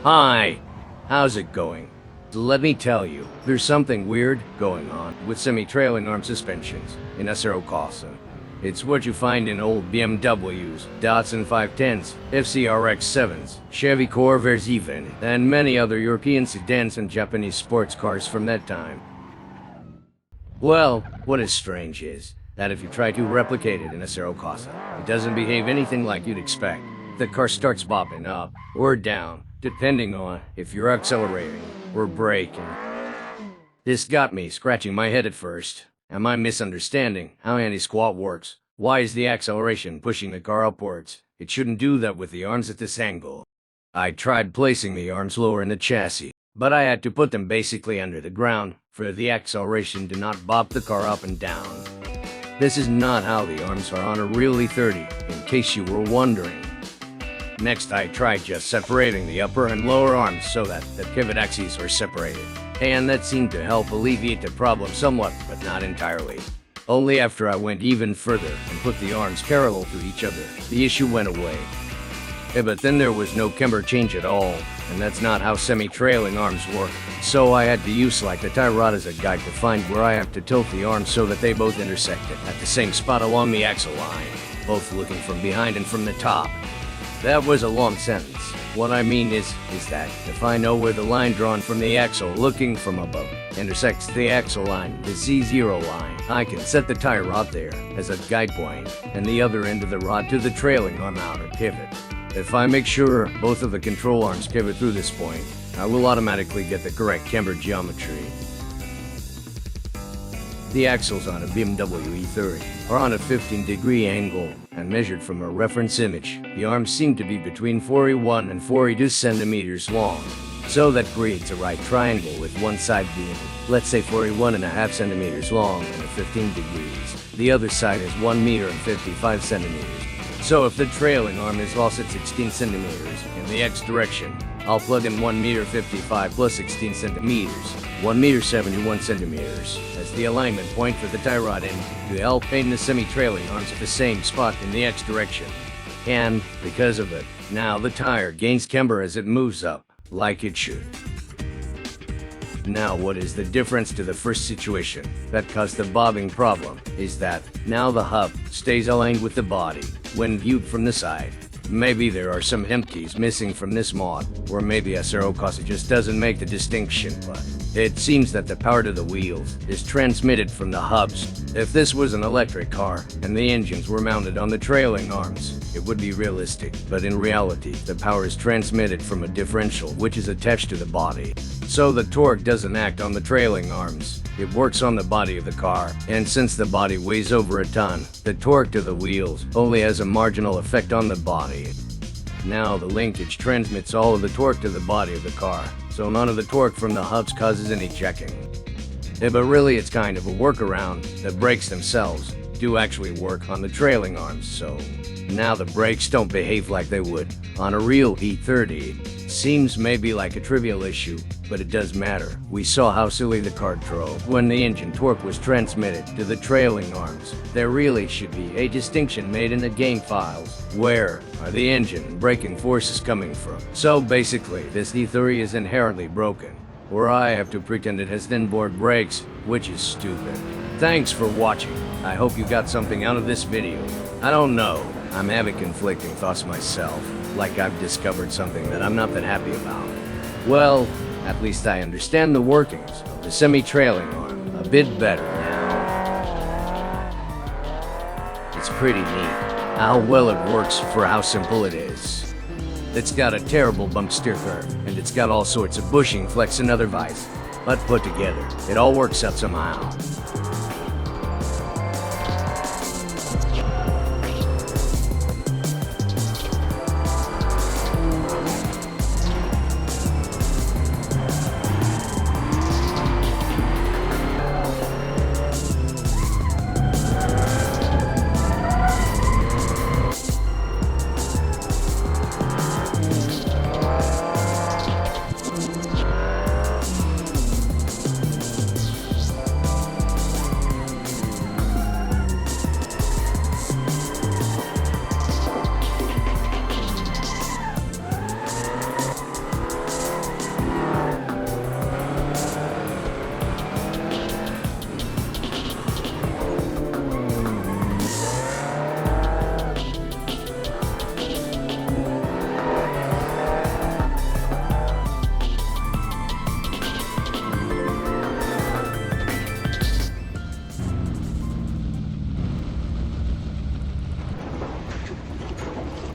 Hi, how's it going? Let me tell you, there's something weird going on with semi-trailing arm suspensions in Assetto Corsa. It's what you find in old BMWs, Datsun 510s, FCRX7s, Chevy Corvairs even, and many other European sedans and Japanese sports cars from that time. Well, what is strange is that if you try to replicate it in Assetto Corsa, it doesn't behave anything like you'd expect. The car starts bopping up or down, depending on if you're accelerating or braking. This got me scratching my head at first. Am I misunderstanding how anti-squat works? Why is the acceleration pushing the car upwards? It shouldn't do that with the arms at this angle. I tried placing the arms lower in the chassis, but I had to put them basically under the ground for the acceleration to not bop the car up and down. This is not how the arms are on a real E30, in case you were wondering. Next, I tried just separating the upper and lower arms so that the pivot axes are separated, and that seemed to help alleviate the problem somewhat, but not entirely. Only after I went even further and put the arms parallel to each other, the issue went away. But then there was no camber change at all, and that's not how semi-trailing arms work, so I had to use like the tie rod as a guide to find where I have to tilt the arms so that they both intersected at the same spot along the axle line, both looking from behind and from the top. That was a long sentence. What I mean is that if I know where the line drawn from the axle looking from above intersects the axle line, the Z0 line, I can set the tie rod there as a guide point and the other end of the rod to the trailing arm outer pivot. If I make sure both of the control arms pivot through this point, I will automatically get the correct camber geometry. The axles on a BMW E30 are on a 15-degree angle, and measured from a reference image, the arms seem to be between 41 and 42 centimeters long. So that creates a right triangle with one side being, let's say 41.5 centimeters long and 15 degrees. The other side is 1 meter and 55 centimeters. So if the trailing arm is also 16 centimeters in the X direction, I'll plug in 1 meter 55 plus 16 centimeters, 1 meter 71 centimeters, as the alignment point for the tie rod end to help paint the semi-trailing arms at the same spot in the X direction. And, because of it, now the tire gains camber as it moves up, like it should. Now what is the difference to the first situation that caused the bobbing problem is that now the hub stays aligned with the body when viewed from the side. Maybe there are some empties missing from this mod, or maybe Assetto Corsa just doesn't make the distinction, but it seems that the power to the wheels is transmitted from the hubs. If this was an electric car and the engines were mounted on the trailing arms, it would be realistic, but in reality, the power is transmitted from a differential which is attached to the body. So the torque doesn't act on the trailing arms, it works on the body of the car, and since the body weighs over a ton, the torque to the wheels only has a marginal effect on the body. Now the linkage transmits all of the torque to the body of the car, so none of the torque from the hubs causes any checking. But really it's kind of a workaround. The brakes themselves do actually work on the trailing arms, so now the brakes don't behave like they would on a real E30. Seems maybe like a trivial issue, but it does matter. We saw how silly the car drove when the engine torque was transmitted to the trailing arms. There really should be a distinction made in the game files. Where are the engine and braking forces coming from? So basically, this E30 is inherently broken, or I have to pretend it has inboard brakes, which is stupid. Thanks for watching. I hope you got something out of this video. I don't know. I'm having conflicting thoughts myself, like I've discovered something that I'm not that happy about. Well, at least I understand the workings of the semi-trailing arm a bit better now. It's pretty neat how well it works for how simple it is. It's got a terrible bump steer curve, and it's got all sorts of bushing, flex, and other vice, but put together, it all works out somehow.